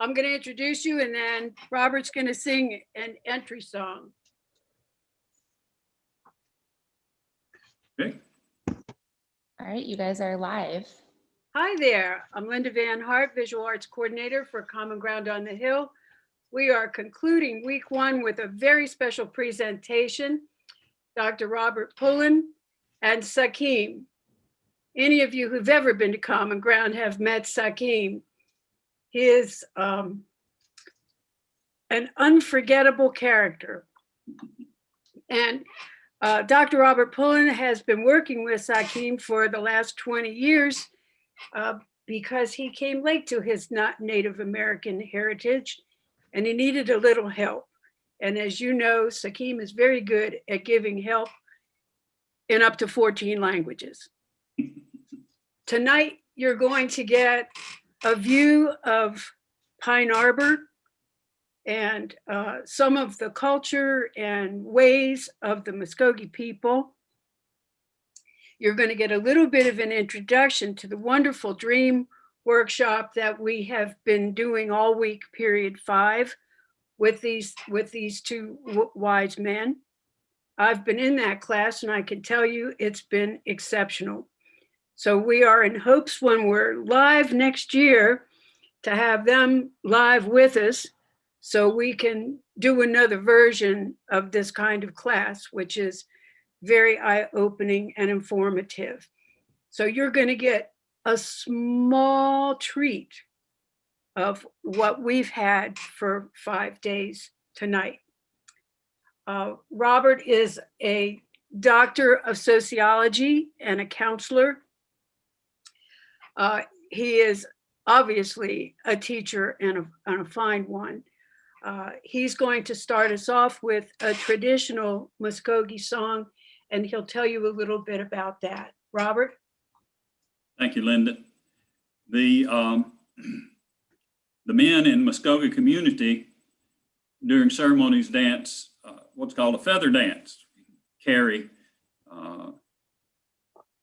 I'm going to introduce you, and then Robert's going to sing an entry song. Okay. All right, you guys are live. Hi there. I'm Linda Van Hart, Visual Arts Coordinator for Common Ground on the Hill. We are concluding week one with a very special presentation. Dr. Robert Pullen and Sakim. Any of you who've ever been to Common Ground have met Sakim. He is an unforgettable character. And Dr. Robert Pullen has been working with Sakim for the last 20 years because he came late to his Native American heritage and he needed a little help. And as you know, Sakim is very good at giving help in up to 14 languages. Tonight, you're going to get a view of Pine Arbor and some of the culture and ways of the Muskogee people. You're going to get a little bit of an introduction to the wonderful dream workshop that we have been doing all week, period 5, with these two wise men. I've been in that class and I can tell you it's been exceptional. So we are in hopes when we're live next year to have them live with us so we can do another version of this kind of class, which is very eye-opening and informative. So you're going to get a small treat of what we've had for 5 days tonight. Robert is a doctor of sociology and a counselor. He is obviously a teacher and a fine one. He's going to start us off with a traditional Muskogee song, and he'll tell you a little bit about that. Robert? Thank you, Linda. The men in Muskogee community during ceremonies dance what's called a feather dance. Carry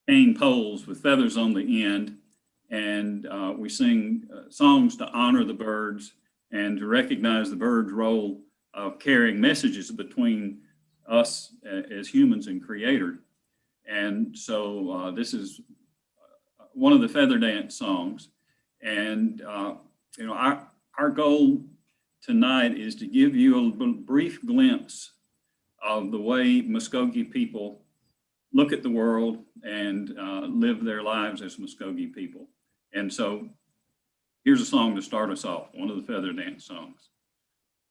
cane poles with feathers on the end, and we sing songs to honor the birds and to recognize the birds' role of carrying messages between us as humans and creator. And so this is one of the feather dance songs. And you know, our goal tonight is to give you a brief glimpse of the way Muskogee people look at the world and live their lives as Muskogee people. And so here's a song to start us off, one of the feather dance songs.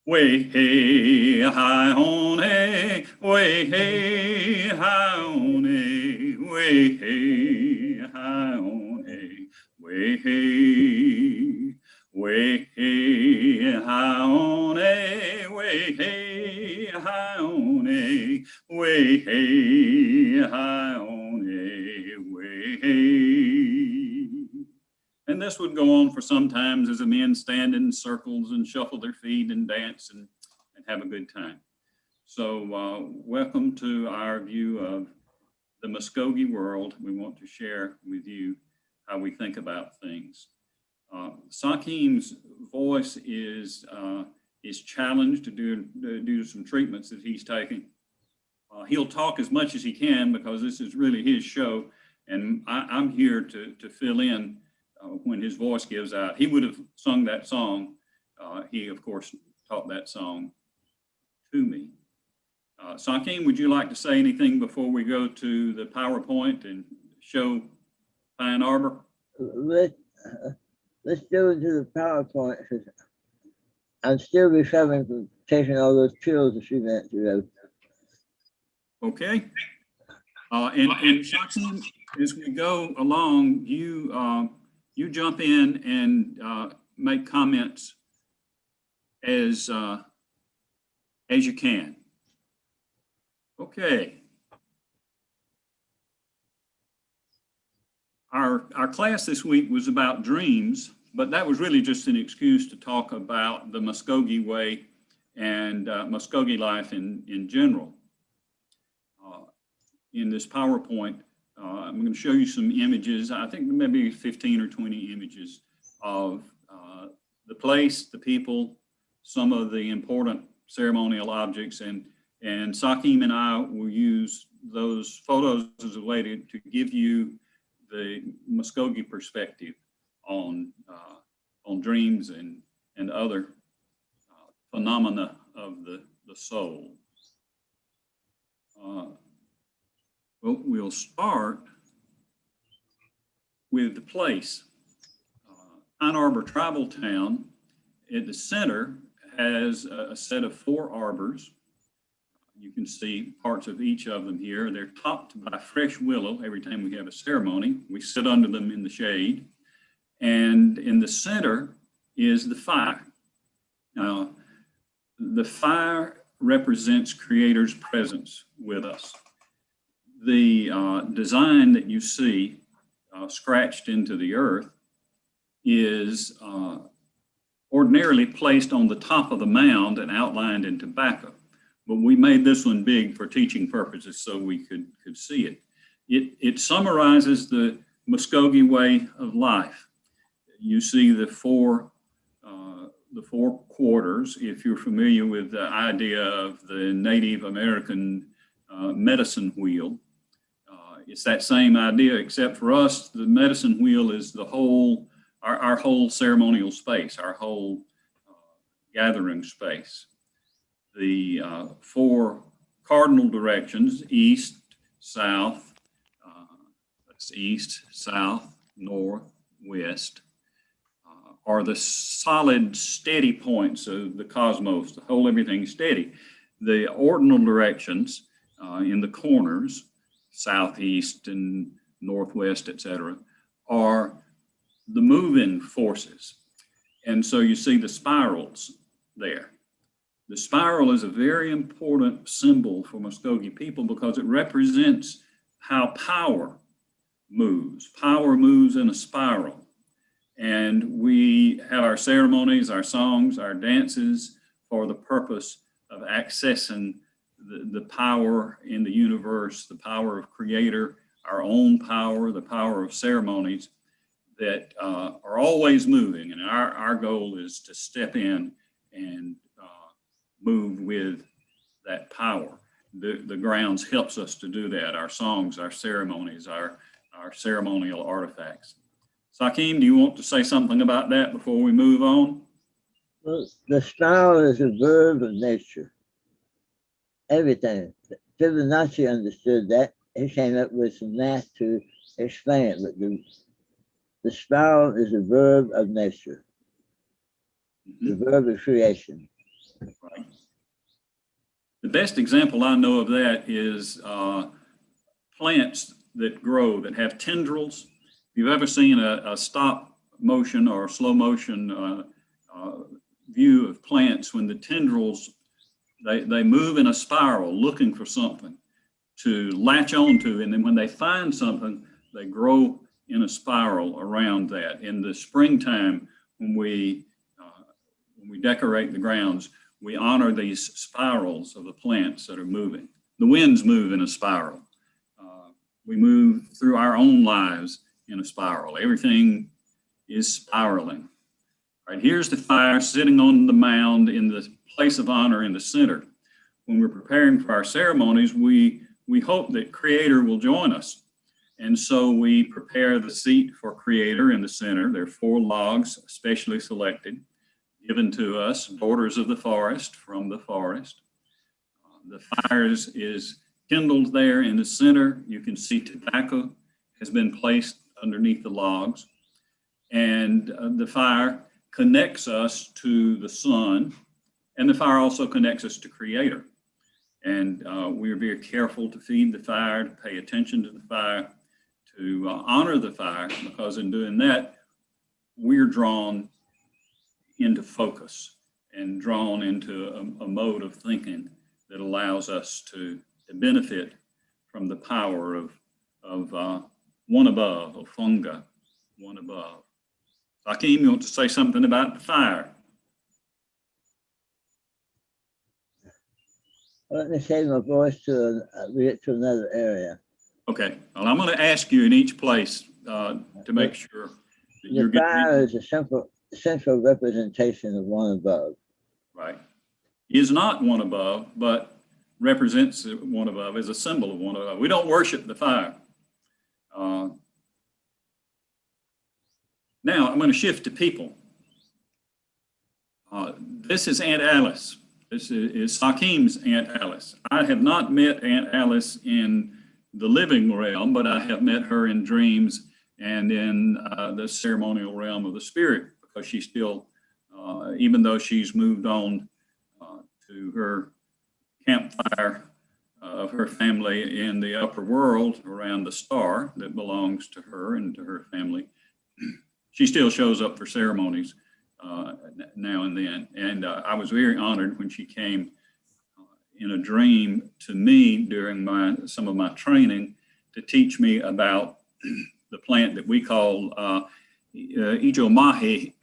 Way hey hi on hey, way hey hi on hey, way hey hi on hey, way hey, way hey hi on hey, way hey hi on hey, way hey hi on hey, way hey. And this would go on for some times as the men stand in circles and shuffle their feet and dance and have a good time. So welcome to our view of the Muskogee world. We want to share with you how we think about things. Sakim's voice is challenged due to some treatments that he's taking. He'll talk as much as he can because this is really his show, and I'm here to fill in when his voice gives out. He would have sung that song. He, of course, taught that song to me. Sakim, would you like to say anything before we go to the PowerPoint and show Pine Arbor? Let's go to the PowerPoint. I'm still recovering from taking all those pills a few minutes ago. Okay. And Sakim, as we go along, you jump in and make comments as you can. Okay. Our class this week was about dreams, but that was really just an excuse to talk about the Muskogee way and Muskogee life in general. In this PowerPoint, I'm going to show you some images. I think maybe 15 or 20 images of the place, the people, some of the important ceremonial objects, and Sakim and I will use those photos as a way to give you the Muskogee perspective on dreams and other phenomena of the soul. We'll start with the place. Ann Arbor Tribal Town at the center has a set of 4 arbors. You can see parts of each of them here. They're topped by fresh willow every time we have a ceremony. We sit under them in the shade. And in the center is the fire. Now, the fire represents Creator's presence with us. The design that you see scratched into the earth is ordinarily placed on the top of the mound and outlined in tobacco. But we made this one big for teaching purposes so we could see it. It summarizes the Muskogee way of life. You see the four quarters. If you're familiar with the idea of the Native American medicine wheel, it's that same idea, except for us, the medicine wheel is the whole, our whole ceremonial space, our whole gathering space. The 4 cardinal directions, east, south, that's east, south, north, west, are the solid, steady points of the cosmos to hold everything steady. The ordinal directions in the corners, southeast and northwest, etc., are the moving forces. And so you see the spirals there. The spiral is a very important symbol for Muskogee people because it represents how power moves. Power moves in a spiral. And we have our ceremonies, our songs, our dances for the purpose of accessing the power in the universe, the power of Creator, our own power, the power of ceremonies that are always moving. And our goal is to step in and move with that power. The grounds helps us to do that. Our songs, our ceremonies, our ceremonial artifacts. Sakim, do you want to say something about that before we move on? Well, the spiral is a verb of nature. Everything. Fibonacci understood that. He came up with some math to explain it, but the spiral is a verb of nature. The verb of creation. Right. The best example I know of that is plants that grow, that have tendrils. If you've ever seen a stop motion or slow motion view of plants, when the tendrils, they move in a spiral looking for something to latch onto, and then when they find something, they grow in a spiral around that. In the springtime, when we decorate the grounds, we honor these spirals of the plants that are moving. The winds move in a spiral. We move through our own lives in a spiral. Everything is spiraling. All right, here's the fire sitting on the mound in the place of honor in the center. When we're preparing for our ceremonies, we hope that Creator will join us. And so we prepare the seat for Creator in the center. There are 4 logs specially selected, given to us, daughters of the forest from the forest. The fire is kindled there in the center. You can see tobacco has been placed underneath the logs. And the fire connects us to the sun, and the fire also connects us to Creator. And we are very careful to feed the fire, to pay attention to the fire, to honor the fire, because in doing that, we're drawn into focus and drawn into a mode of thinking that allows us to benefit from the power of one above, of funga, one above. Sakim, you want to say something about the fire? Let me save my voice to get to another area. Okay, well, I'm going to ask you in each place to make sure that you're the fire is a simple central representation of one above. Right. He is not one above, but represents one above, as a symbol of one above. We don't worship the fire. Now I'm going to shift to people. This is Aunt Alice. This is Sakim's Aunt Alice. I have not met Aunt Alice in the living realm, but I have met her in dreams and in the ceremonial realm of the spirit, because she's still, even though she's moved on to her campfire of her family in the upper world around the star that belongs to her and to her family, she still shows up for ceremonies now and then. And I was very honored when she came in a dream to me during some of my training to teach me about the plant that we call ijomahi,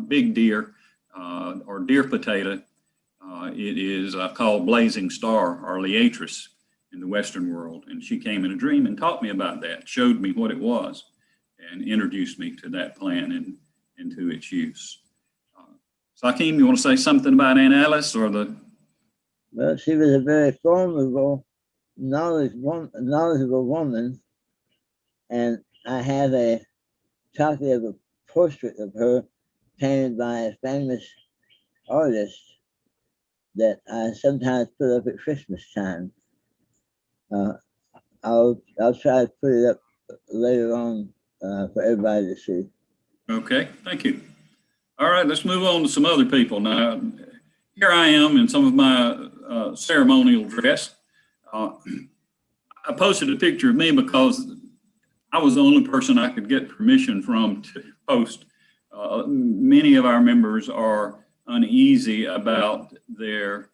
big deer, or deer potato. It is called blazing star, or liatris in the Western world. And she came in a dream and taught me about that, showed me what it was, and introduced me to that plant and to its use. Sakim, you want to say something about Aunt Alice or the? Well, she was a very formidable, knowledgeable woman, and I have a copy of a portrait of her painted by a famous artist that I sometimes put up at Christmas time. I'll try to put it up later on for everybody to see. Okay, thank you. All right, let's move on to some other people. Now, here I am in some of my ceremonial dress. I posted a picture of me because I was the only person I could get permission from to post. Many of our members are uneasy about their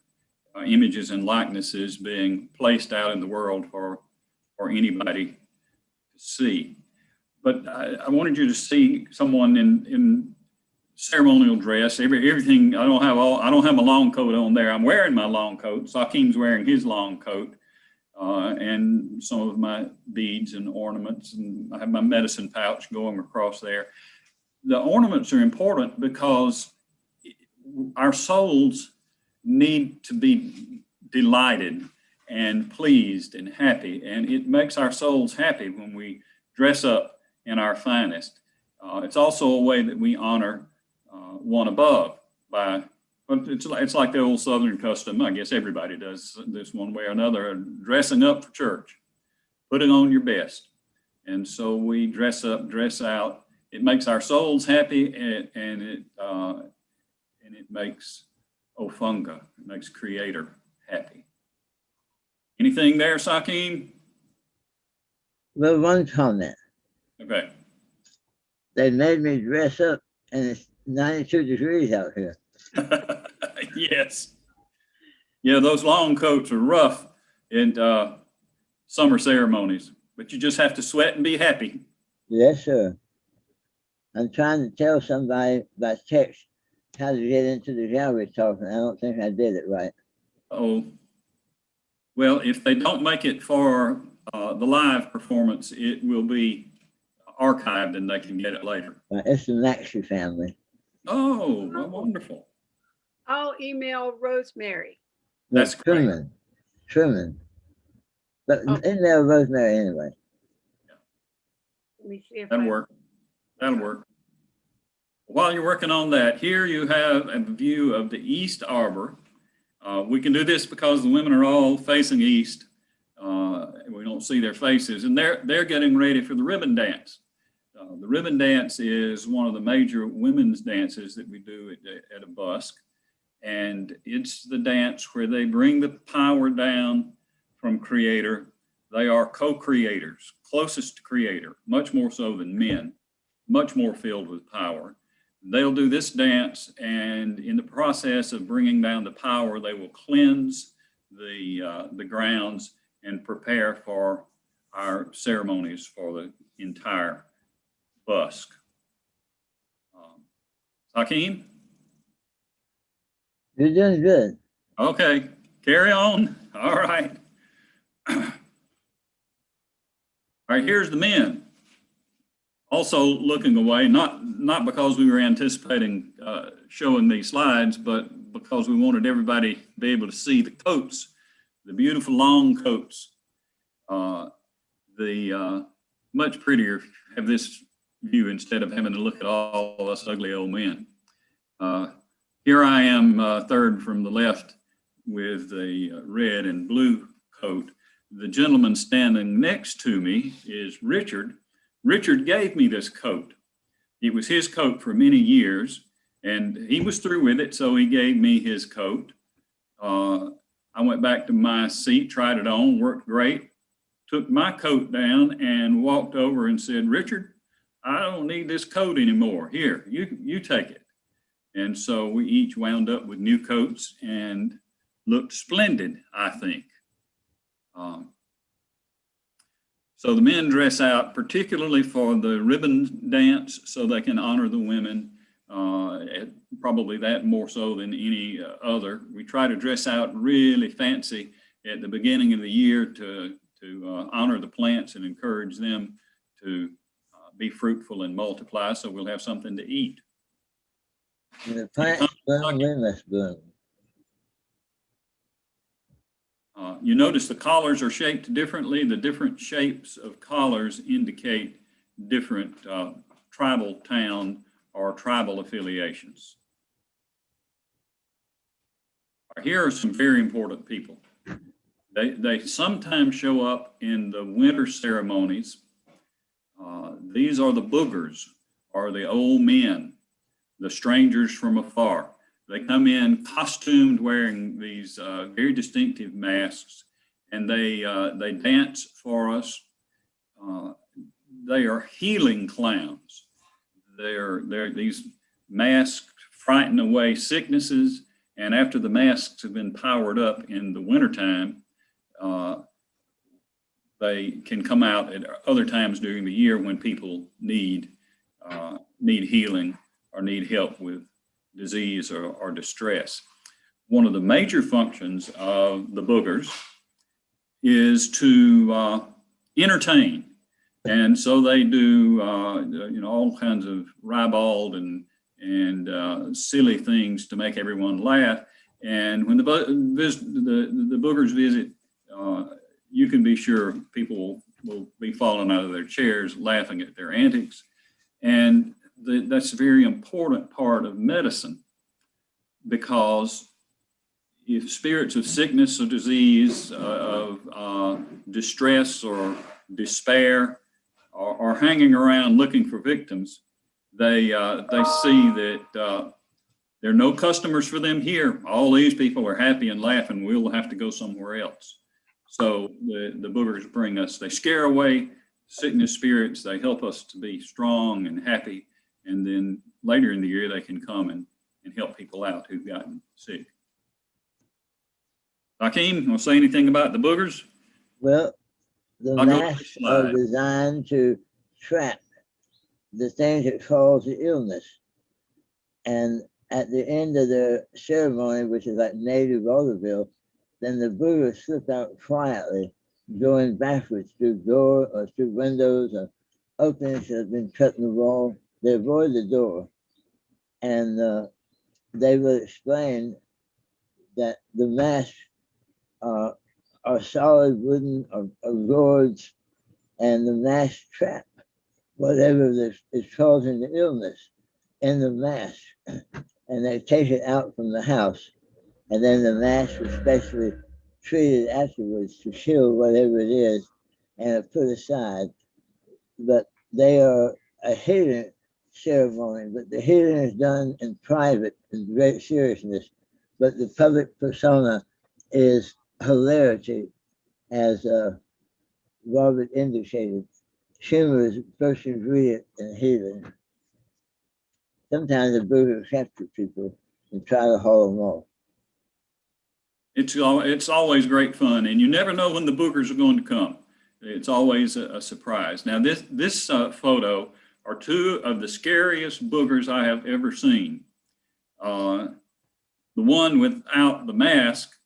images and likenesses being placed out in the world for anybody to see. But I wanted you to see someone in ceremonial dress. Everything. I don't have a long coat on there. I'm wearing my long coat. Sakim's wearing his long coat, and some of my beads and ornaments. And I have my medicine pouch going across there. The ornaments are important because our souls need to be delighted and pleased and happy, and it makes our souls happy when we dress up in our finest. It's also a way that we honor one above by, well, it's like the old Southern custom. I guess everybody does this one way or another, dressing up for church, putting on your best. And so we dress up, dress out. It makes our souls happy, and it makes Ofunga, it makes Creator happy. Anything there, Sakim? Well, one comment. Okay. They made me dress up, and it's 92 degrees out here. Yes. Yeah, those long coats are rough in summer ceremonies, but you just have to sweat and be happy. Yes, sir. I'm trying to tell somebody by text how to get into the gallery talking. I don't think I did it right. Oh, well, if they don't make it for the live performance, it will be archived and they can get it later. It's the Maxey family. Oh, well, wonderful. I'll email Rosemary. That's great. Truman. But Oh. email Rosemary anyway. Let me see if That'll work. That'll work. While you're working on that, here you have a view of the East Arbor. We can do this because the women are all facing east. We don't see their faces, and they're getting ready for the ribbon dance. The ribbon dance is one of the major women's dances that we do at a busk, and it's the dance where they bring the power down from Creator. They are co-creators, closest to Creator, much more so than men, much more filled with power. They'll do this dance, and in the process of bringing down the power, they will cleanse the grounds and prepare for our ceremonies for the entire busk. Sakim? You're doing good. Okay, carry on. All right. All right, here's the men. Also looking away, not because we were anticipating showing these slides, but because we wanted everybody to be able to see the coats, the beautiful long coats. Much prettier if you have this view instead of having to look at all of us ugly old men. Here I am, third from the left with the red and blue coat. The gentleman standing next to me is Richard. Richard gave me this coat. It was his coat for many years, and he was through with it, so he gave me his coat. I went back to my seat, tried it on, worked great, took my coat down and walked over and said, Richard, I don't need this coat anymore. Here, you take it. And so we each wound up with new coats and looked splendid, I think. So the men dress out particularly for the ribbon dance so they can honor the women, probably that more so than any other. We try to dress out really fancy at the beginning of the year to honor the plants and encourage them to be fruitful and multiply, so we'll have something to eat. When the plants bloom, we must bloom. You notice the collars are shaped differently. The different shapes of collars indicate different tribal town or tribal affiliations. Here are some very important people. They sometimes show up in the winter ceremonies. These are the boogers, or the old men, the strangers from afar. They come in costumed, wearing these very distinctive masks, and they dance for us. They are healing clowns. They're these masks frighten away sicknesses, and after the masks have been powered up in the wintertime, they can come out at other times during the year when people need healing or need help with disease or distress. One of the major functions of the boogers is to entertain. And so they do all kinds of ribald and silly things to make everyone laugh. And when the boogers visit, you can be sure people will be falling out of their chairs laughing at their antics. And that's a very important part of medicine, because if spirits of sickness or disease, of distress or despair are hanging around looking for victims, they see that there are no customers for them here. All these people are happy and laughing. We'll have to go somewhere else. So the boogers bring us, they scare away sickness spirits. They help us to be strong and happy. And then later in the year, they can come and help people out who've gotten sick. Sakim, want to say anything about the boogers? Well, the masks are designed to trap the things that cause the illness. And at the end of the ceremony, which is like native vaudeville, then the boogers slip out quietly, going backwards through door or through windows or openings that have been cut in the wall. They avoid the door, and they will explain that the masks are solid wooden or gourds, and the mask trap whatever is causing the illness in the mask, and they take it out from the house, and then the mask is specially treated afterwards to kill whatever it is and are put aside. But they are a healing ceremony, but the healing is done in private in great seriousness, but the public persona is hilarity, as Robert indicated. Humor is the first ingredient in healing. Sometimes the boogers capture people and try to haul them off. It's always great fun, and you never know when the boogers are going to come. It's always a surprise. Now, this photo are two of the scariest boogers I have ever seen. The one without the mask,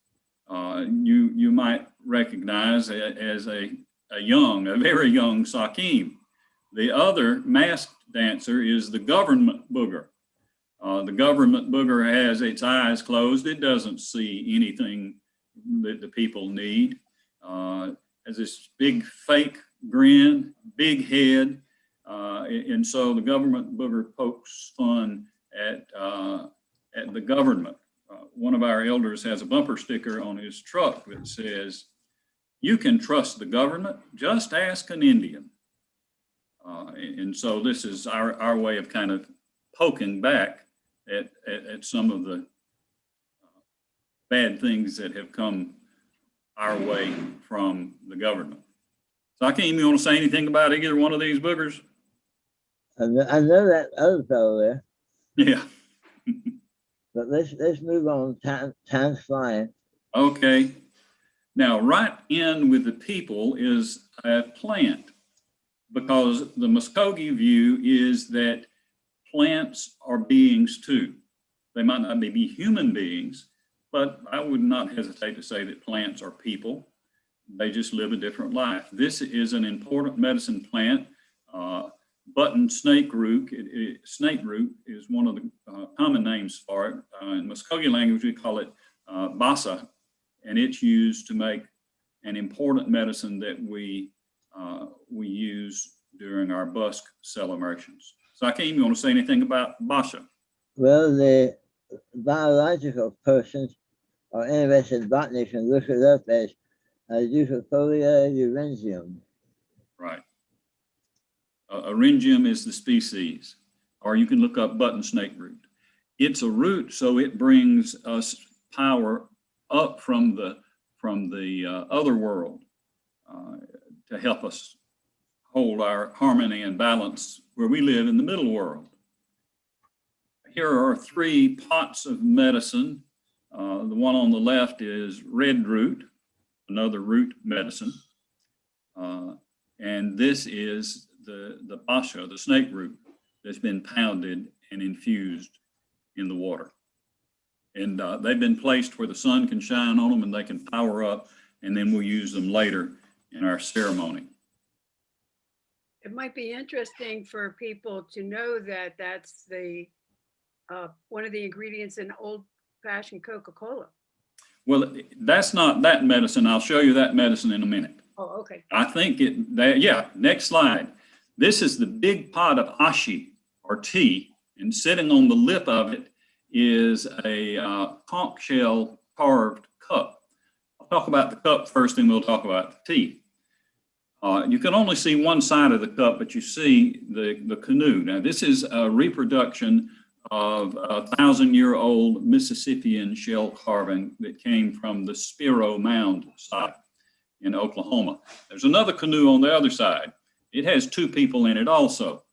you might recognize as a very young Sakim. The other masked dancer is the government booger. The government booger has its eyes closed. It doesn't see anything that the people need. Has this big fake grin, big head. And so the government booger pokes fun at the government. One of our elders has a bumper sticker on his truck that says, "You can trust the government, just ask an Indian." And so this is our way of kind of poking back at some of the bad things that have come our way from the government. Sakim, you want to say anything about either one of these boogers? I know that other fellow there, Yeah. but let's move on. Time's flying. Okay. Now, right in with the people is a plant, because the Muskogee view is that plants are beings too. They might not be human beings, but I would not hesitate to say that plants are people. They just live a different life. This is an important medicine plant. Button snake root. Snake root is one of the common names for it. In Muskogee language, we call it basa, and it's used to make an important medicine that we use during our busk celebrations. Sakim, you want to say anything about basa? Well, the biological persons are interested in botany can look it up as Euphorbia eurengium. Right. Eurengium is the species, or you can look up button snake root. It's a root, so it brings us power up from the other world to help us hold our harmony and balance where we live in the middle world. Here are 3 pots of medicine. The one on the left is red root, another root medicine. And this is the basa, the snake root, that's been pounded and infused in the water. And they've been placed where the sun can shine on them and they can power up, and then we'll use them later in our ceremony. It might be interesting for people to know that that's the one of the ingredients in old-fashioned Coca-Cola. Well, that's not that medicine. I'll show you that medicine in a minute. Oh, okay. I think yeah, next slide. This is the big pot of ashi, or tea, and sitting on the lip of it is a conch shell carved cup. I'll talk about the cup first, then we'll talk about the tea. You can only see one side of the cup, but you see the canoe. Now, this is a reproduction of a 1,000-year-old Mississippian shell carving that came from the Spiro Mound site in Oklahoma. There's another canoe on the other side. It has 2 people in it also.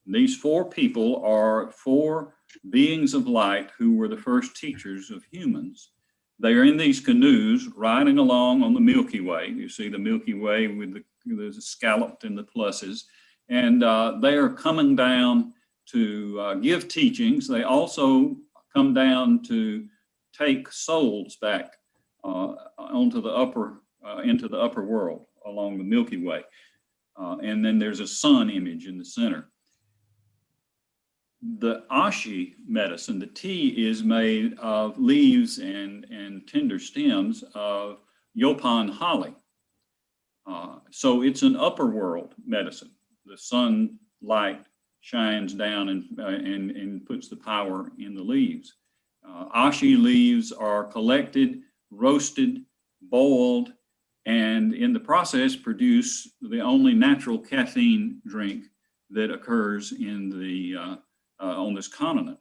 And these 4 people are 4 beings of light who were the first teachers of humans. They are in these canoes riding along on the Milky Way. You see the Milky Way with the scalloped and the pluses. And they are coming down to give teachings. They also come down to take souls back into the upper world along the Milky Way. And then there's a sun image in the center. The ashi medicine, the tea, is made of leaves and tender stems of yopan holly. So it's an upper world medicine. The sunlight shines down and puts the power in the leaves. Ashi leaves are collected, roasted, boiled, and in the process produce the only natural caffeine drink that occurs in the on this continent.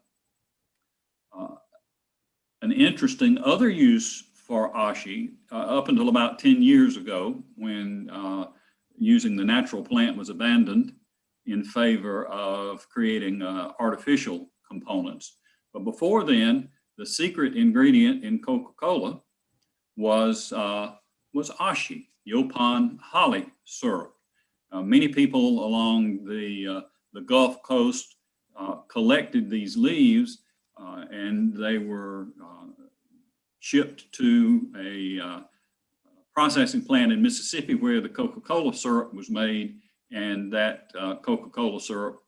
An interesting other use for ashi, up until about 10 years ago, when using the natural plant was abandoned in favor of creating artificial components. But before then, the secret ingredient in Coca-Cola was ashi, yopan holly syrup. Many people along the Gulf Coast collected these leaves and they were shipped to a processing plant in Mississippi where the Coca-Cola syrup was made, and that Coca-Cola syrup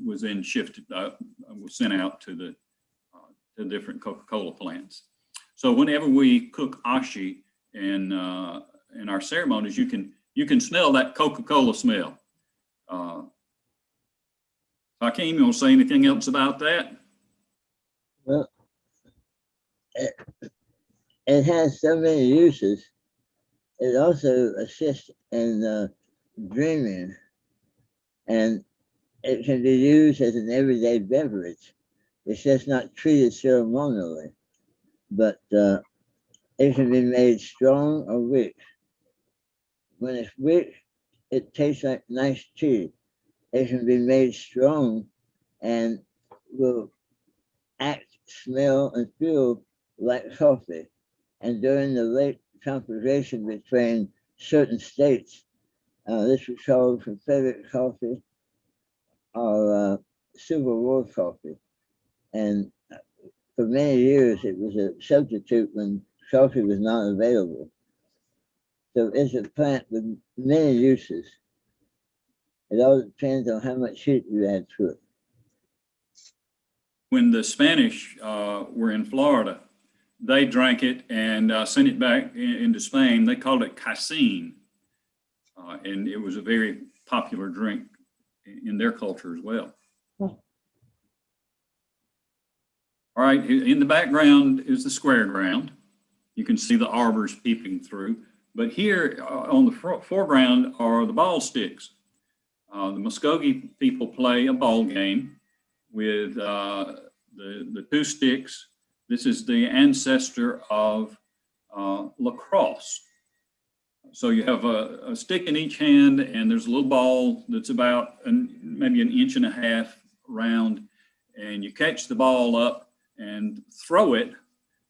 was then shifted, was sent out to the different Coca-Cola plants. So whenever we cook ashi in our ceremonies, you can smell that Coca-Cola smell. Sakim, you want to say anything else about that? Well, it has so many uses. It also assists in dreaming, and it can be used as an everyday beverage. It's just not treated ceremonially, but it can be made strong or weak. When it's weak, it tastes like nice tea. It can be made strong and will act, smell, and feel like coffee. And during the late confrontation between certain states, this was called Confederate coffee or Civil War coffee. And for many years, it was a substitute when coffee was not available. So it's a plant with many uses. It all depends on how much heat you add to it. When the Spanish were in Florida, they drank it and sent it back into Spain. They called it casein, and it was a very popular drink in their culture as well. All right, in the background is the square ground. You can see the arbors peeping through. But here on the foreground are the ball sticks. The Muskogee people play a ball game with the two sticks. This is the ancestor of lacrosse. So you have a stick in each hand, and there's a little ball that's about maybe an inch and a half round, and you catch the ball up and throw it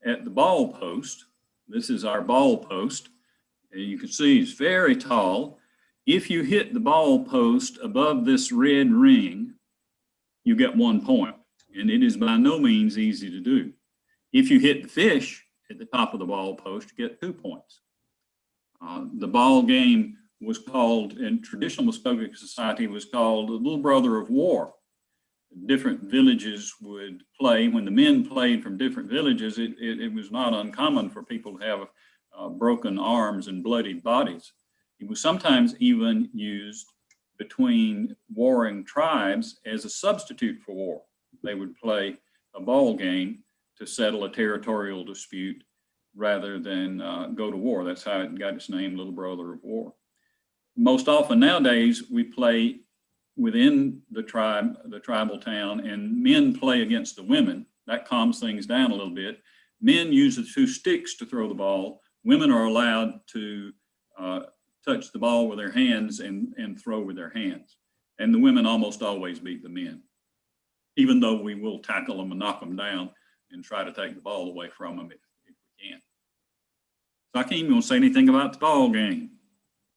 at the ball post. This is our ball post. And you can see it's very tall. If you hit the ball post above this red ring, you get 1 point, and it is by no means easy to do. If you hit the fish at the top of the ball post, you get 2 points. The ball game was called, in traditional Muskogee society, was called the little brother of war. Different villages would play. When the men played from different villages, it was not uncommon for people to have broken arms and bloodied bodies. It was sometimes even used between warring tribes as a substitute for war. They would play a ball game to settle a territorial dispute rather than go to war. That's how it got its name, Little Brother of War. Most often nowadays, we play within the tribal town, and men play against the women. That calms things down a little bit. Men use the two sticks to throw the ball. Women are allowed to touch the ball with their hands and throw with their hands. And the women almost always beat the men, even though we will tackle them and knock them down and try to take the ball away from them if we can. Sakim, you want to say anything about the ball game?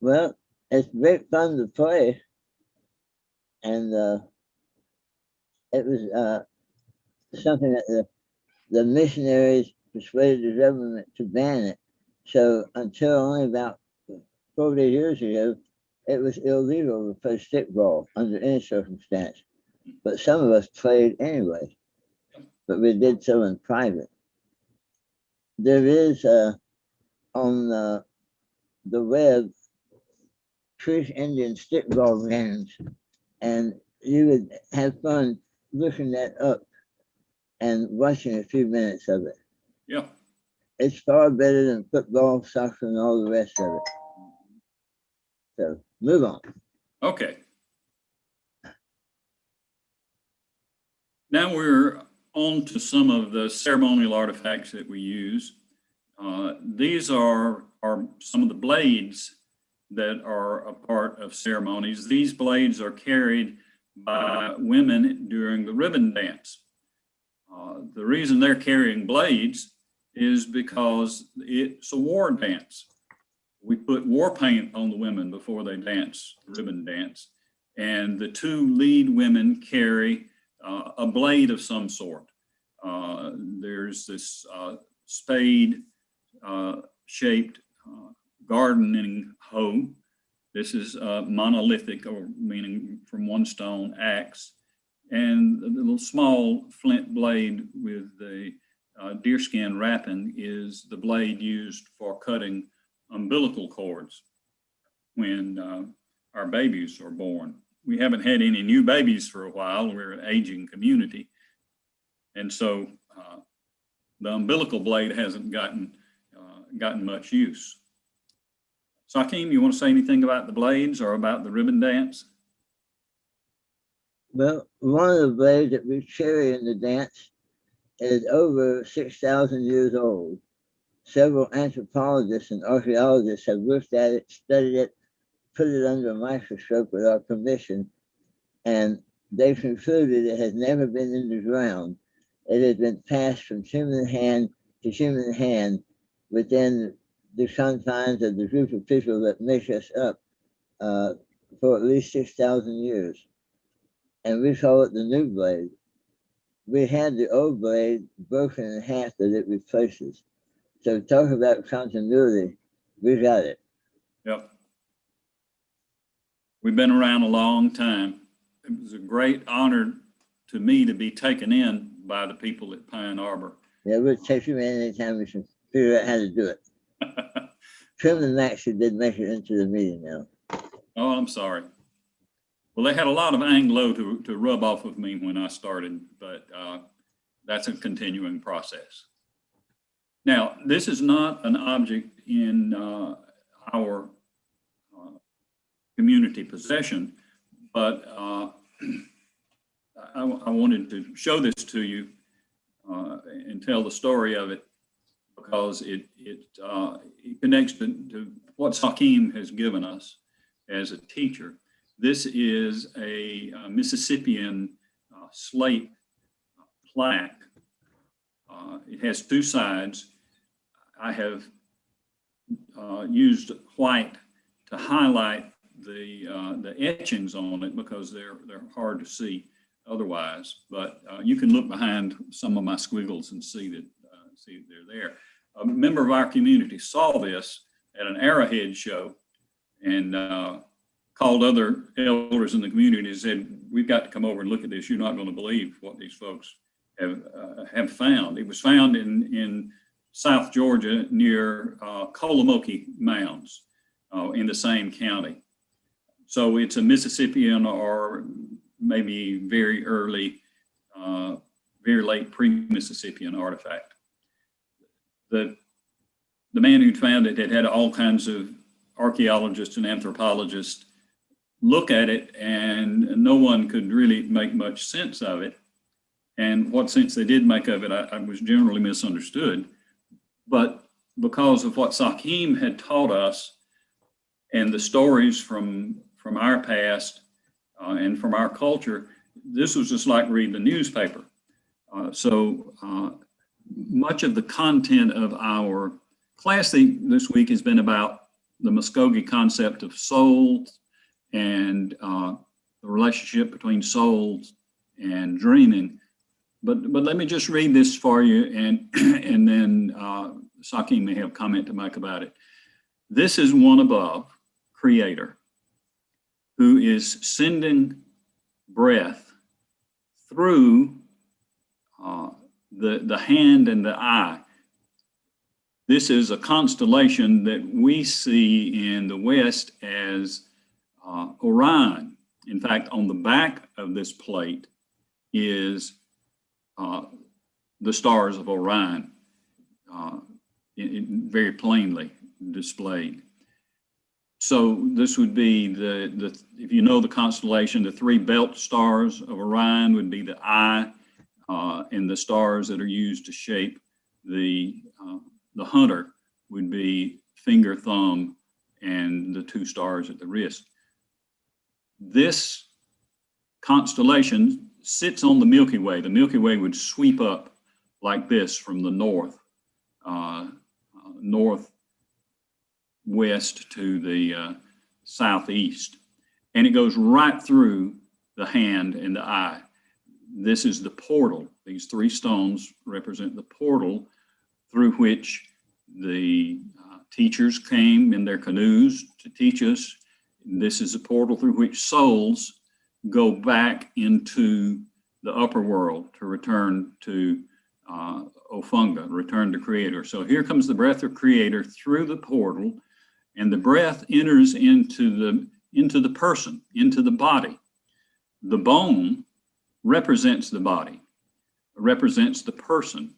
Well, it's great fun to play. And it was something that the missionaries persuaded the government to ban it. So until only about 40 years ago, it was illegal to play stickball under any circumstance. But some of us played anyway, but we did so in private. There is on the web Creek Indian stickball games, and you would have fun looking that up and watching a few minutes of it. Yeah. It's far better than football, soccer, and all the rest of it. So move on. Okay. Now we're on to some of the ceremonial artifacts that we use. These are some of the blades that are a part of ceremonies. These blades are carried by women during the ribbon dance. The reason they're carrying blades is because it's a war dance. We put war paint on the women before they dance, the ribbon dance, and the two lead women carry a blade of some sort. There's this spade shaped gardening hoe This is monolithic, or meaning from one stone, axe. And the little small flint blade with the deerskin wrapping is the blade used for cutting umbilical cords when our babies are born. We haven't had any new babies for a while. We're an aging community. And so the umbilical blade hasn't gotten much use. Sakim, you want to say anything about the blades or about the ribbon dance? Well, one of the blades that we carry in the dance is over 6,000 years old. Several anthropologists and archaeologists have looked at it, studied it, put it under a microscope with our permission, and they concluded it has never been in the ground. It has been passed from human hand to human hand within the confines of the group of people that make us up for at least 6,000 years. And we call it the new blade. We had the old blade broken in half that it replaces. So talk about continuity, we got it. Yep. We've been around a long time. It was a great honor to me to be taken in by the people at Pine Arbor. Yeah, we'll take you in anytime we can figure out how to do it. Trim and Maxie did make it into the meeting now. Oh, I'm sorry. Well, they had a lot of Anglo to rub off of me when I started, but that's a continuing process. Now, this is not an object in our community possession, but I wanted to show this to you and tell the story of it, because it connects to what Sakim has given us as a teacher. This is a Mississippian slate plaque. It has two sides. I have used white to highlight the etchings on it because they're hard to see otherwise. But you can look behind some of my squiggles and see that they're there. A member of our community saw this at an arrowhead show and called other elders in the community and said, "We've got to come over and look at this. You're not going to believe what these folks have found." It was found in South Georgia near Colamoki Mounds in the same county. So it's a Mississippian or maybe very early, very late pre-Mississippian artifact. The man who found it had all kinds of archaeologists and anthropologists look at it, and no one could really make much sense of it. And what sense they did make of it, I was generally misunderstood. But because of what Sakim had taught us and the stories from our past and from our culture, this was just like reading the newspaper. So much of the content of our class this week has been about the Muskogee concept of soul and the relationship between souls and dreaming. But let me just read this for you, and then Sakim may have a comment to make about it. This is one above, Creator, who is sending breath through the hand and the eye. This is a constellation that we see in the West as Orion. In fact, on the back of this plate is the stars of Orion, very plainly displayed. So this would be if you know the constellation, the three belt stars of Orion would be the eye, and the stars that are used to shape the hunter would be finger, thumb, and the two stars at the wrist. This constellation sits on the Milky Way. The Milky Way would sweep up like this from the northwest to the southeast, and it goes right through the hand and the eye. This is the portal. These three stones represent the portal through which the teachers came in their canoes to teach us. This is a portal through which souls go back into the upper world to return to Ofunga, return to Creator. So here comes the breath of Creator through the portal, and the breath enters into the person, into the body. The bone represents the body, represents the person.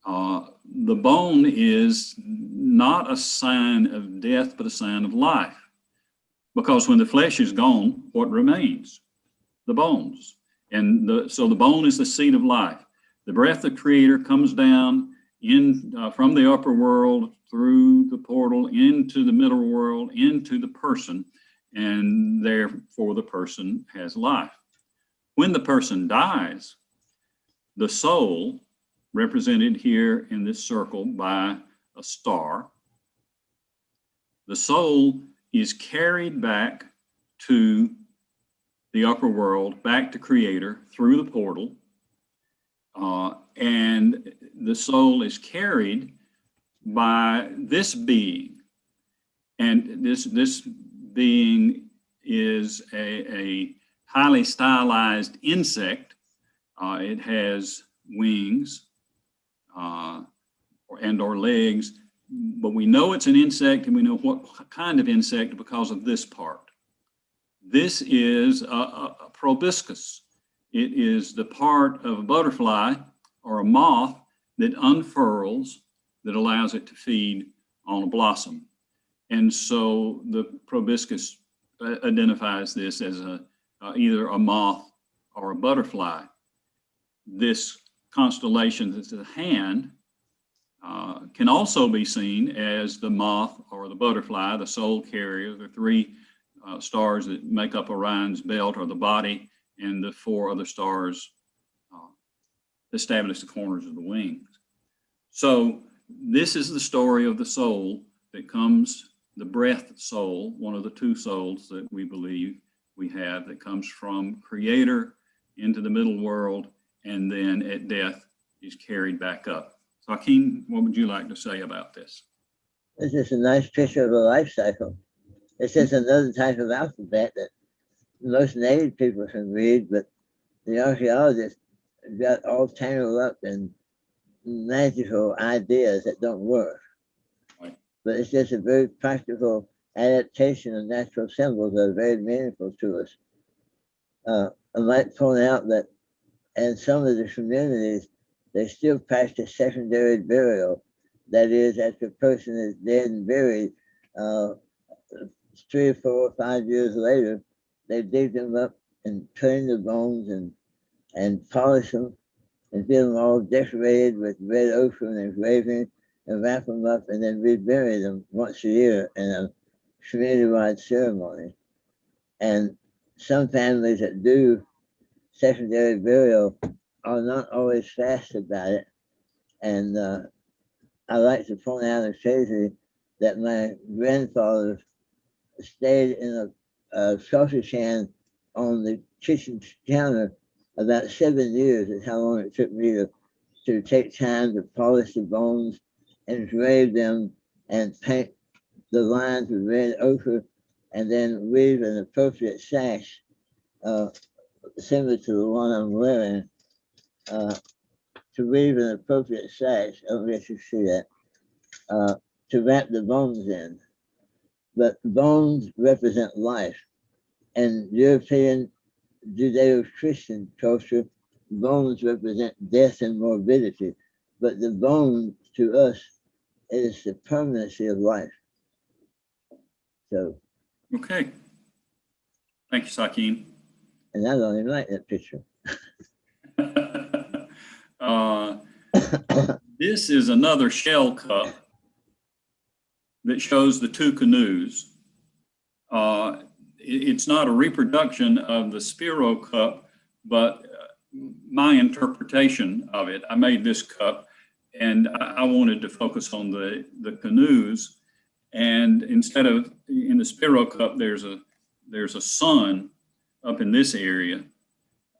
The bone is not a sign of death, but a sign of life. Because when the flesh is gone, what remains? The bones. And so the bone is the seat of life. The breath of Creator comes down from the upper world through the portal into the middle world, into the person, and therefore the person has life. When the person dies, the soul, represented here in this circle by a star, the soul is carried back to the upper world, back to Creator through the portal, and the soul is carried by this being. And this being is a highly stylized insect. It has wings and or legs, but we know it's an insect, and we know what kind of insect because of this part. This is a proboscis. It is the part of a butterfly or a moth that unfurls, that allows it to feed on a blossom. And so the proboscis identifies this as either a moth or a butterfly. This constellation that's the hand can also be seen as the moth or the butterfly, the soul carrier, the three stars that make up Orion's belt or the body, and the four other stars establish the corners of the wings. So this is the story of the soul that comes, the breath soul, one of the two souls that we believe we have, that comes from Creator into the middle world, and then at death is carried back up. Sakim, what would you like to say about this? This is a nice picture of a life cycle. It's just another type of alphabet that most native people can read, but the archaeologists got all tangled up in magical ideas that don't work. Right. But it's just a very practical adaptation of natural symbols that are very meaningful to us. I might point out that in some of the communities, they still practice secondary burial. That is, after a person is dead and buried, 3 or 4 or 5 years later, they dig them up and clean the bones and polish them and get them all decorated with red ochre and engraving and wrap them up and then rebury them once a year in a community-wide ceremony. And some families that do secondary burial are not always fast about it. And I like to point out occasionally that my grandfather stayed in a coffee can on the kitchen counter about 7 years is how long it took me to take time to polish the bones, engrave them, and paint the lines with red ochre, and then weave an appropriate sash, similar to the one I'm wearing, to weave an appropriate sash, I don't know if you see that, to wrap the bones in. But bones represent life. In European Judeo-Christian culture, bones represent death and morbidity. But the bone to us is the permanency of life. So. Okay. Thank you, Sakim. And I don't even like that picture. This is another shell cup that shows the two canoes. It's not a reproduction of the Spiro cup, but my interpretation of it. I made this cup, and I wanted to focus on the canoes. And instead of in the Spiro cup, there's a sun up in this area,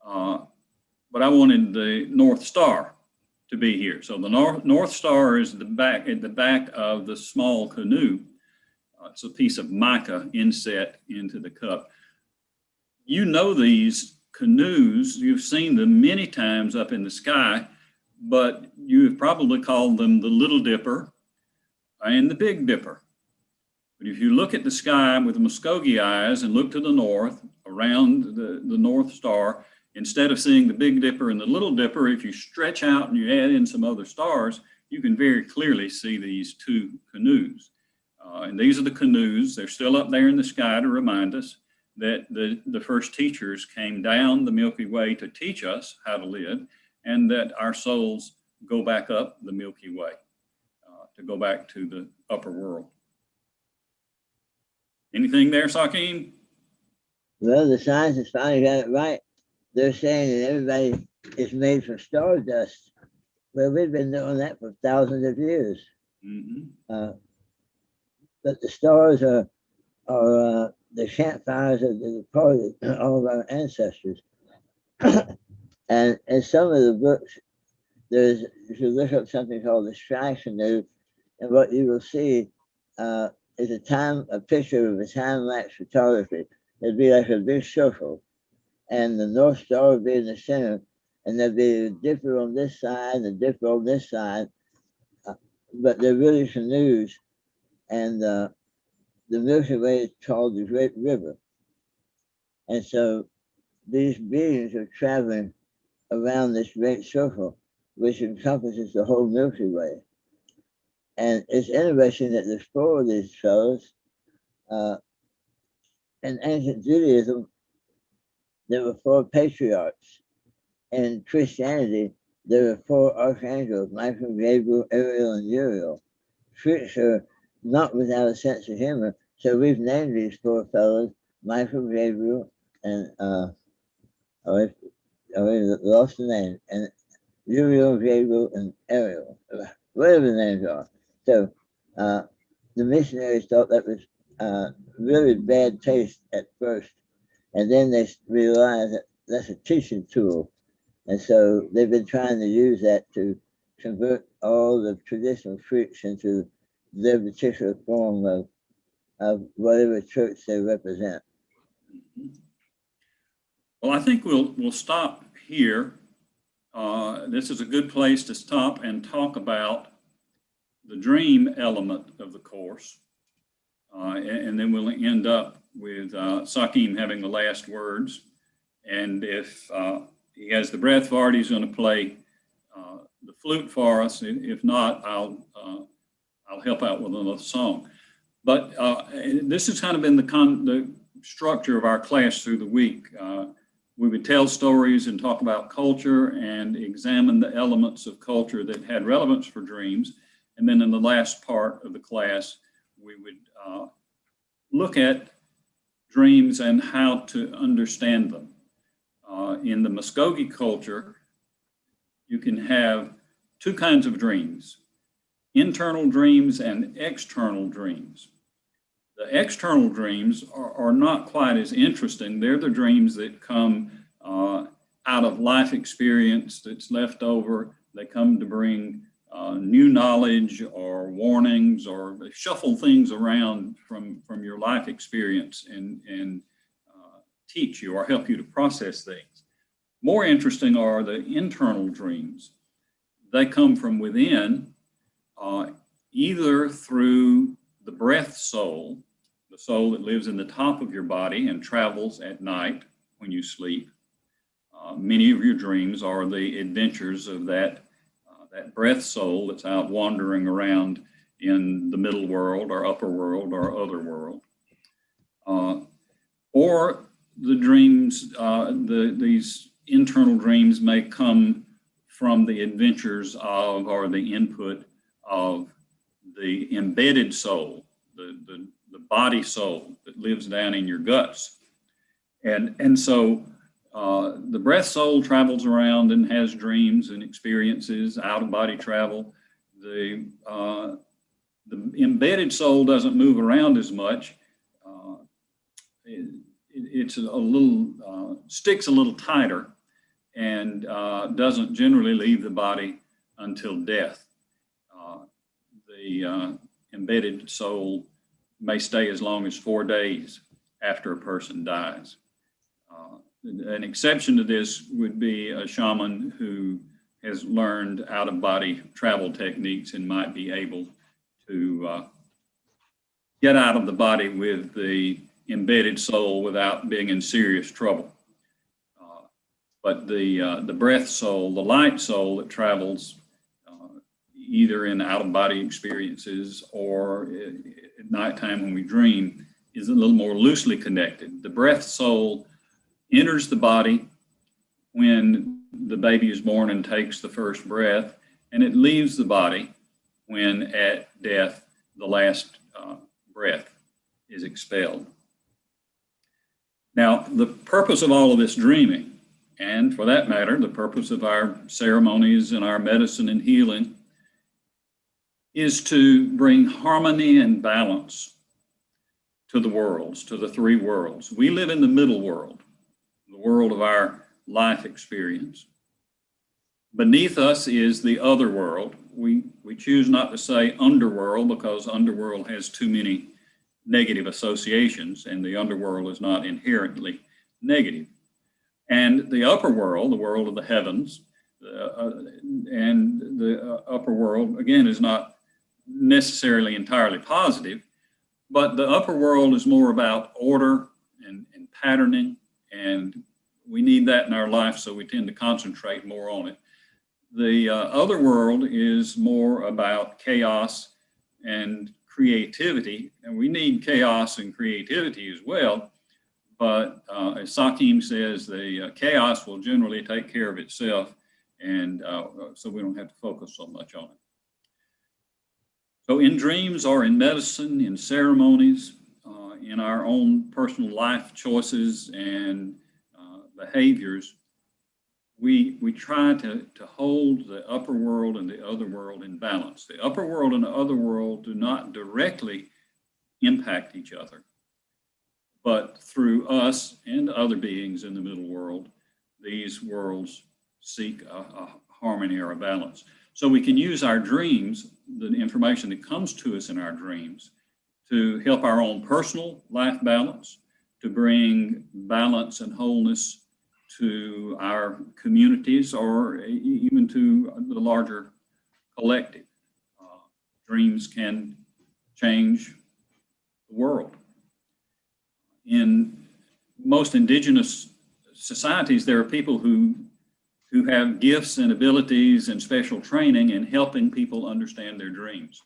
but I wanted the North Star to be here. So the North Star is at the back of the small canoe. It's a piece of mica inset into the cup. You know these canoes, you've seen them many times up in the sky, but you've probably called them the Little Dipper and the Big Dipper. But if you look at the sky with the Muskogee eyes and look to the north around the North Star, instead of seeing the Big Dipper and the Little Dipper, if you stretch out and you add in some other stars, you can very clearly see these two canoes. And these are the canoes. They're still up there in the sky to remind us that the first teachers came down the Milky Way to teach us how to live, and that our souls go back up the Milky Way to go back to the upper world. Anything there, Sakim? Well, the scientists finally got it right. They're saying that everybody is made from stardust. Well, we've been doing that for thousands of years. Mm-hmm. But the stars are the campfires of the departed, all of our ancestors. And in some of the books, you should look up something called the Sky Canoe, and what you will see is a picture of a time-lapse photography. It'd be like a big circle, and the North Star would be in the center, and there'd be a dipper on this side and a dipper on this side, but they're really canoes, and the Milky Way is called the Great River. And so these beings are traveling around this great circle, which encompasses the whole Milky Way. And it's interesting that there's four of these fellows. In ancient Judaism, there were four patriarchs. In Christianity, there were four archangels, Michael, Gabriel, Ariel, and Uriel. Freaks are not without a sense of humor, so we've named these four fellows Michael, Gabriel, and I lost the name, and Uriel, Gabriel, and Ariel, whatever the names are. So the missionaries thought that was really bad taste at first, and then they realized that that's a teaching tool, and so they've been trying to use that to convert all the traditional freaks into their particular form of whatever church they represent. Well, I think we'll stop here. This is a good place to stop and talk about the dream element of the course. And then we'll end up with Sakim having the last words. And if he has the breath fart, he's going to play the flute for us. If not, I'll help out with another song. But this has kind of been the structure of our class through the week. We would tell stories and talk about culture and examine the elements of culture that had relevance for dreams. And then in the last part of the class, we would look at dreams and how to understand them. In the Muskogee culture, you can have two kinds of dreams: internal dreams and external dreams. The external dreams are not quite as interesting. They're the dreams that come out of life experience that's left over. They come to bring new knowledge or warnings, or shuffle things around from your life experience and teach you or help you to process things. More interesting are the internal dreams. They come from within, either through the breath soul, the soul that lives in the top of your body and travels at night when you sleep. Many of your dreams are the adventures of that breath soul that's out wandering around in the middle world or upper world or other world. Or the dreams, these internal dreams may come from the adventures of or the input of the embedded soul, the body soul that lives down in your guts. And so the breath soul travels around and has dreams and experiences, out-of-body travel. The embedded soul doesn't move around as much. It's a little, sticks a little tighter and doesn't generally leave the body until death. The embedded soul may stay as long as 4 days after a person dies. An exception to this would be a shaman who has learned out-of-body travel techniques and might be able to get out of the body with the embedded soul without being in serious trouble. But the breath soul, the light soul that travels either in out-of-body experiences or at nighttime when we dream is a little more loosely connected. The breath soul enters the body when the baby is born and takes the first breath, and it leaves the body when at death the last breath is expelled. Now, the purpose of all of this dreaming, and for that matter, the purpose of our ceremonies and our medicine and healing, is to bring harmony and balance to the worlds, to the three worlds. We live in the middle world, the world of our life experience. Beneath us is the other world. We choose not to say underworld because underworld has too many negative associations, and the underworld is not inherently negative. And the upper world, the world of the heavens, and the upper world, again, is not necessarily entirely positive, but the upper world is more about order and patterning, and we need that in our life, so we tend to concentrate more on it. The other world is more about chaos and creativity, and we need chaos and creativity as well. But as Sakim says, the chaos will generally take care of itself, and so we don't have to focus so much on it. So in dreams or in medicine, in ceremonies, in our own personal life choices and behaviors, we try to hold the upper world and the other world in balance. The upper world and the other world do not directly impact each other, but through us and other beings in the middle world, these worlds seek a harmony or a balance. So we can use our dreams, the information that comes to us in our dreams, to help our own personal life balance, to bring balance and wholeness to our communities or even to the larger collective. Dreams can change the world. In most indigenous societies, there are people who have gifts and abilities and special training in helping people understand their dreams.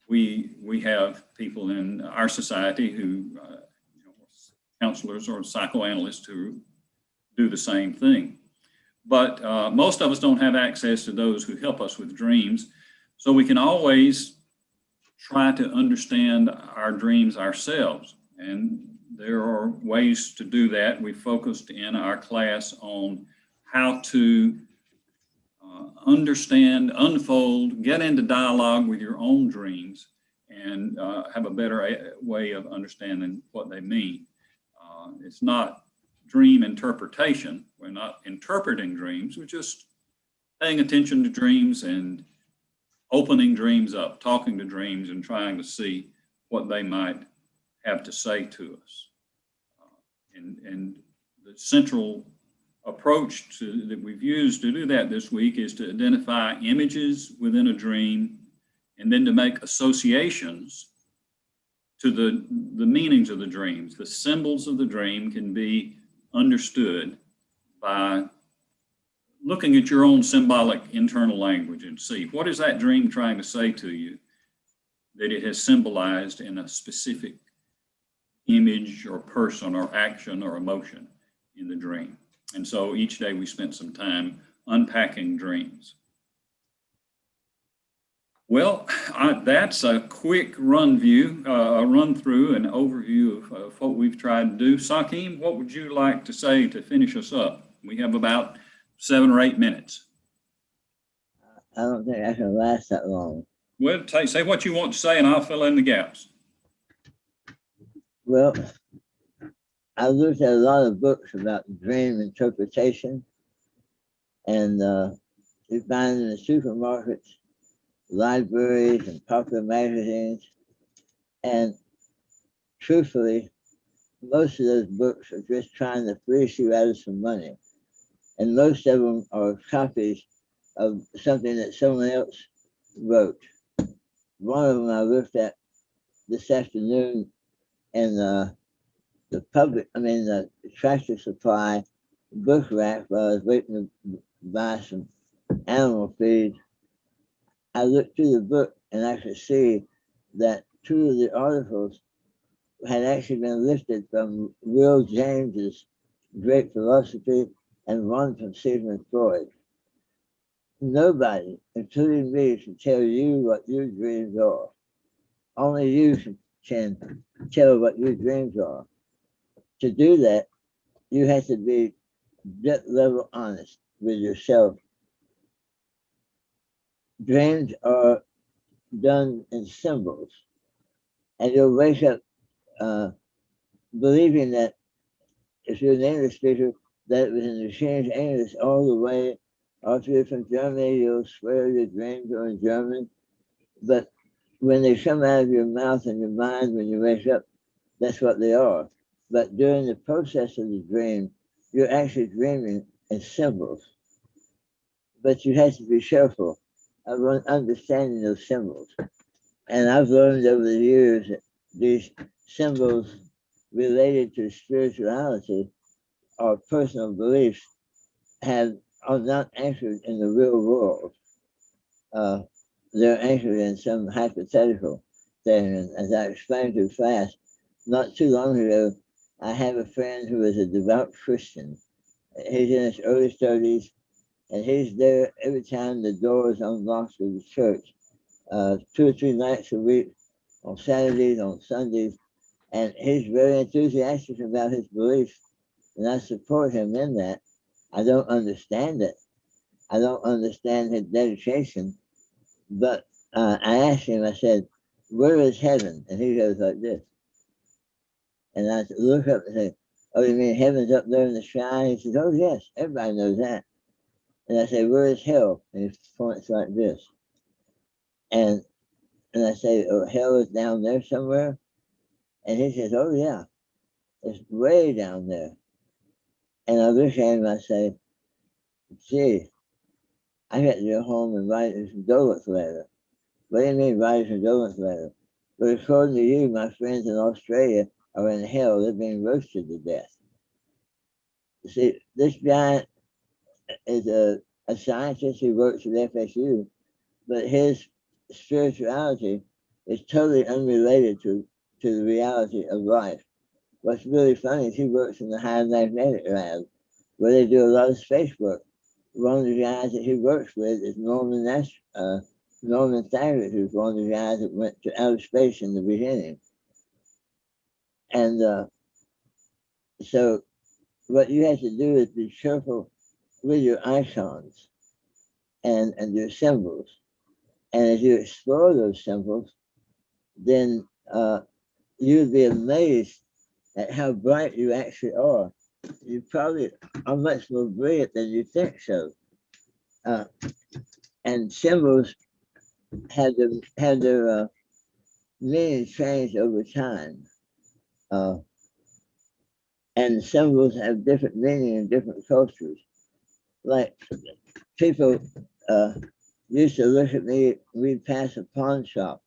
We have people in our society who, counselors or psychoanalysts who do the same thing. But most of us don't have access to those who help us with dreams. So we can always try to understand our dreams ourselves. And there are ways to do that. We focused in our class on how to understand, unfold, get into dialogue with your own dreams, and have a better way of understanding what they mean. It's not dream interpretation. We're not interpreting dreams. We're just paying attention to dreams and opening dreams up, talking to dreams and trying to see what they might have to say to us. And the central approach that we've used to do that this week is to identify images within a dream and then to make associations to the meanings of the dreams. The symbols of the dream can be understood by looking at your own symbolic internal language and see what is that dream trying to say to you that it has symbolized in a specific image or person or action or emotion in the dream. And so each day we spent some time unpacking dreams. Well, that's a quick run through, an overview of what we've tried to do. Sakim, what would you like to say to finish us up? We have about 7 or 8 minutes. I don't think I can last that long. Well, say what you want to say and I'll fill in the gaps. Well, I looked at a lot of books about dream interpretation, and you find in the supermarkets, libraries, and popular magazines. And truthfully, most of those books are just trying to fleece you out of some money. And most of them are copies of something that someone else wrote. One of them I looked at this afternoon in the Tractor Supply book rack while I was waiting to buy some animal feed. I looked through the book and I could see that two of the articles had actually been lifted from Will James's Great Philosophy and one from Sigmund Freud. Nobody, including me, can tell you what your dreams are. Only you can tell what your dreams are. To do that, you have to be gut level honest with yourself. Dreams are done in symbols, and you'll wake up believing that if you're an English speaker, that it was in the change English all the way. Or if you're from Germany, you'll swear your dreams are in German. But when they come out of your mouth and your mind when you wake up, that's what they are. But during the process of the dream, you're actually dreaming in symbols. But you have to be careful of understanding those symbols. And I've learned over the years that these symbols related to spirituality or personal beliefs are not anchored in the real world. They're anchored in some hypothetical thing. And as I explained too fast, not too long ago, I have a friend who is a devout Christian. He's in his early 30s, and he's there every time the door is unlocked of the church, 2 or 3 nights a week, on Saturdays, on Sundays, and he's very enthusiastic about his beliefs, and I support him in that. I don't understand it. I don't understand his dedication, but I asked him, I said, where is heaven? And he goes like this. And I look up and say, oh, you mean heaven's up there in the sky? He says, oh, yes, everybody knows that. And I say, where is hell? And he points like this. And I say, oh, hell is down there somewhere? And he says, oh, yeah, it's way down there. And I look at him, I say, gee, I got to go home and write his condolence letter. What do you mean write his condolence letter? But according to you, my friends in Australia are in hell. They're being roasted to death. See, this guy is a scientist who works at FSU, but his spirituality is totally unrelated to the reality of life. What's really funny is he works in the high magnetic lab, where they do a lot of space work. One of the guys that he works with is Norman Thagard, who's one of the guys that went to outer space in the beginning. And so what you have to do is be careful with your icons and your symbols. And as you explore those symbols, then you'd be amazed at how bright you actually are. You probably are much more brilliant than you think so. And symbols have their meaning changed over time. And symbols have different meaning in different cultures. Like people used to look at me, we'd pass a pawn shop.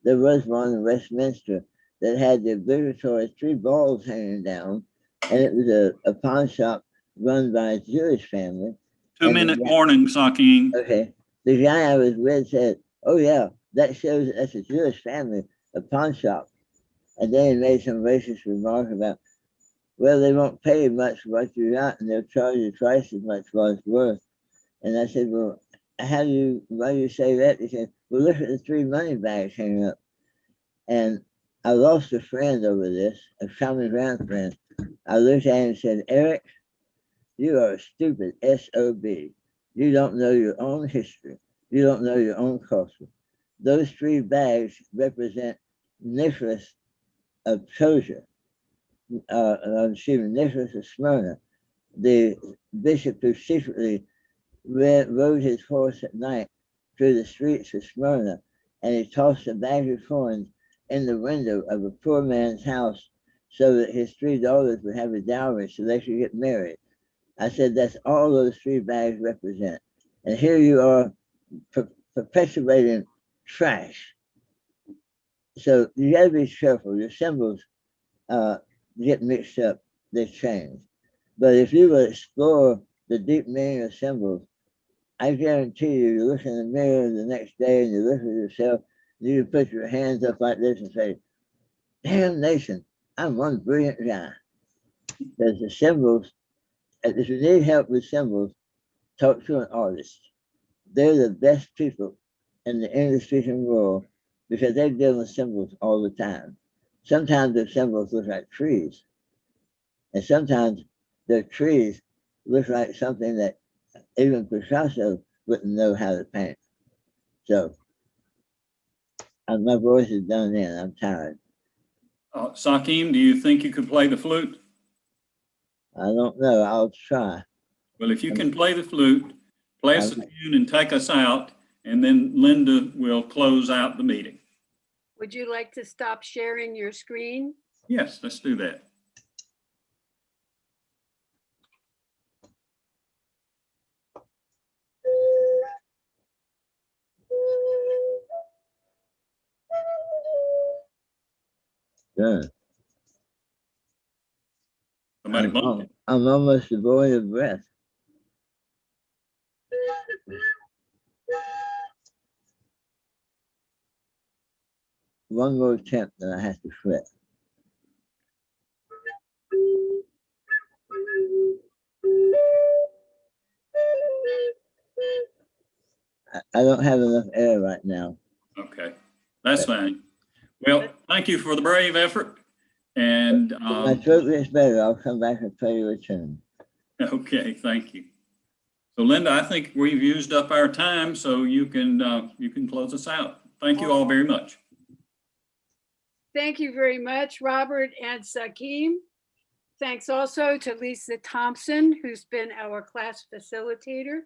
There was one in Westminster that had the obligatory 3 balls hanging down, and it was a pawn shop run by a Jewish family. 2-minute warning, Sakim. Okay. The guy I was with said, oh yeah, that shows that's a Jewish family, a pawn shop. And then he made some racist remark about, well, they won't pay much for what you got, and they'll charge you twice as much for what it's worth. And I said, well, why do you say that? He said, well, look at the 3 money bags hanging up. And I lost a friend over this, a common ground friend. I looked at him and said, Eric, you are a stupid SOB. You don't know your own history. You don't know your own culture. Those 3 bags represent Nicholas of Persia. Nicholas of Smyrna, the bishop who secretly rode his horse at night through the streets of Smyrna, and he tossed a bag of coins in the window of a poor man's house so that his 3 daughters would have a dowry so they could get married. I said, that's all those 3 bags represent. And here you are perpetuating trash. So you gotta be careful. Your symbols get mixed up, they change. But if you will explore the deep meaning of symbols, I guarantee you, you look in the mirror the next day and you look at yourself, you can put your hands up like this and say, damn nation, I'm one brilliant guy. Because the symbols, if you need help with symbols, talk to an artist. They're the best people in the English-speaking world because they deal with symbols all the time. Sometimes the symbols look like trees. And sometimes the trees look like something that even Picasso wouldn't know how to paint. So my voice is done in. I'm tired. Sakim, do you think you could play the flute? I don't know. I'll try. Well, if you can play the flute, play us a Okay. tune and take us out, and then Linda will close out the meeting. Would you like to stop sharing your screen? Yes, let's do that. Done. Somebody bumped it. I'm almost devoid of breath. One more attempt and I have to quit. I don't have enough air right now. Okay, that's fine. Well, thank you for the brave effort. And If my throat gets better, I'll come back and play you a tune. okay, thank you. So Linda, I think we've used up our time, so you can close us out. Thank you all very much. Thank you very much, Robert and Sakim. Thanks also to Lisa Thompson, who's been our class facilitator,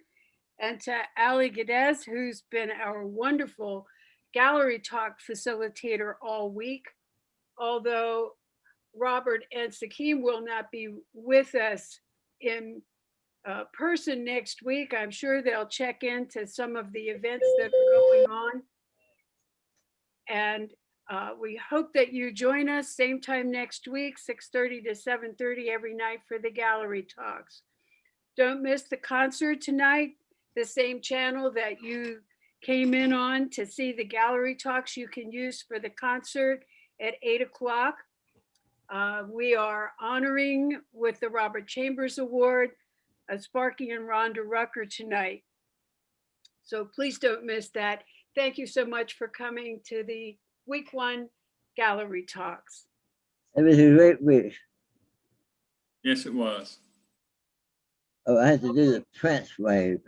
and to Ali Geddes, who's been our wonderful gallery talk facilitator all week. Although Robert and Sakim will not be with us in person next week, I'm sure they'll check into some of the events that are going on. And we hope that you join us same time next week, 6:30 to 7:30 every night for the gallery talks. Don't miss the concert tonight. The same channel that you came in on to see the gallery talks you can use for the concert at 8 o'clock. We are honoring with the Robert Chambers Award, Sparky and Rhonda Rucker tonight. So please don't miss that. Thank you so much for coming to the week 1 gallery talks. It was a great week. Yes, it was. Oh, I had to do the Prince wave.